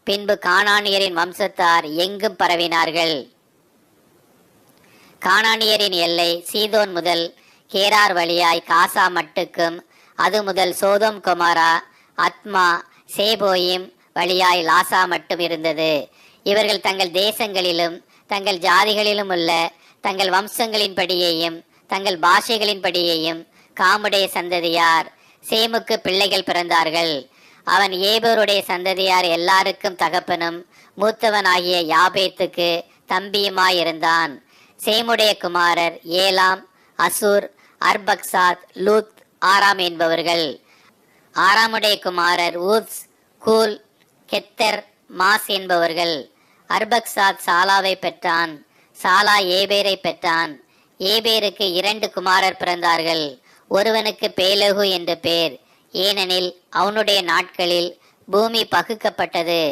பின்பு கானானியரின் வம்சத்தார் எங்கும் பரவினார்கள். கானானியரின் எல்லை சீதோன் முதல் கேரார் வழியாய் காசா மட்டுக்கும், அது முதல் சோதோம் கொமாரா அத்மா சேபோயிம் வழியாய் லாசா மட்டும் இருந்தது. இவர்கள் தங்கள் தேசங்களிலும் தங்கள் ஜாதிகளிலும் உள்ள தங்கள் வம்சங்களின்படியேயும் தங்கள் பாஷைகளின்படியேயும் காமுடைய சந்ததியார். சேமுக்கு பிள்ளைகள் பிறந்தார்கள். அவன் ஏபோருடைய சந்ததியார் எல்லாருக்கும் தகப்பனும் மூத்தவனாகிய யாபேத்துக்கு தம்பியுமாயிருந்தான். சேமுடைய குமாரர் ஏலாம், அசூர், அர்பக்சாத், லூத், ஆராம் என்பவர்கள். ஆராமுடைய குமாரர் ஊத்ஸ், கூல், கெத்தர், மாஸ் என்பவர்கள். அர்பக்சாத் சாலாவை பெற்றான். சாலா ஏபேரை பெற்றான். ஏபேருக்கு 2 குமாரர் பிறந்தார்கள். ஒருவனுக்கு பேலகு என்று பேர், ஏனெனில் அவனுடைய நாட்களில் பூமி பகுக்கப்பட்டது.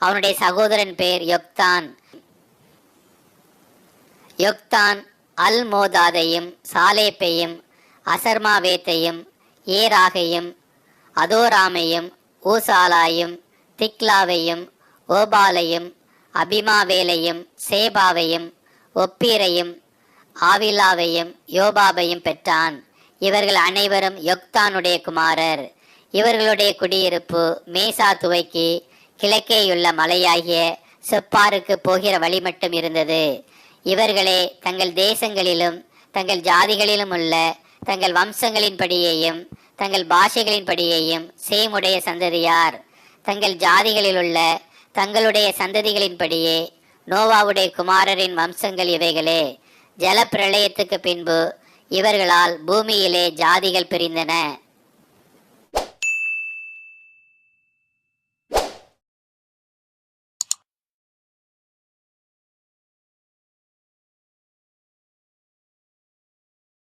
அவனுடைய சகோதரன் பேர் யொக்தான். யொக்தான் அல் மோதாதையும் சாலேப்பையும் அசர்மாவேத்தையும் ஏராகையும் அதோராமையும் ஊசாலாயும் திக்லாவையும் ஓபாலையும் அபிமாவேலையும் சேபாவையும் ஒப்பீரையும் ஆவிலாவையும் யோபாபையும் பெற்றான். இவர்கள் அனைவரும் யொக்தானுடைய குமாரர். இவர்களுடைய குடியிருப்பு மேசா துவைக்கு கிழக்கேயுள்ள மலையாகிய செப்பாருக்கு போகிற வழி மட்டும் இருந்தது. இவர்களே தங்கள் தேசங்களிலும் தங்கள் ஜாதிகளிலும் உள்ள தங்கள் வம்சங்களின்படியேயும் தங்கள் பாஷைகளின்படியேயும் சேமுடைய சந்ததியார். தங்கள் ஜாதிகளில் உள்ள தங்களுடைய சந்ததிகளின்படியே நோவாவுடைய குமாரரின் வம்சங்கள் இவைகளே. ஜல பிரளயத்துக்கு பின்பு இவர்களால் பூமியிலே ஜாதிகள் பிரிந்தன.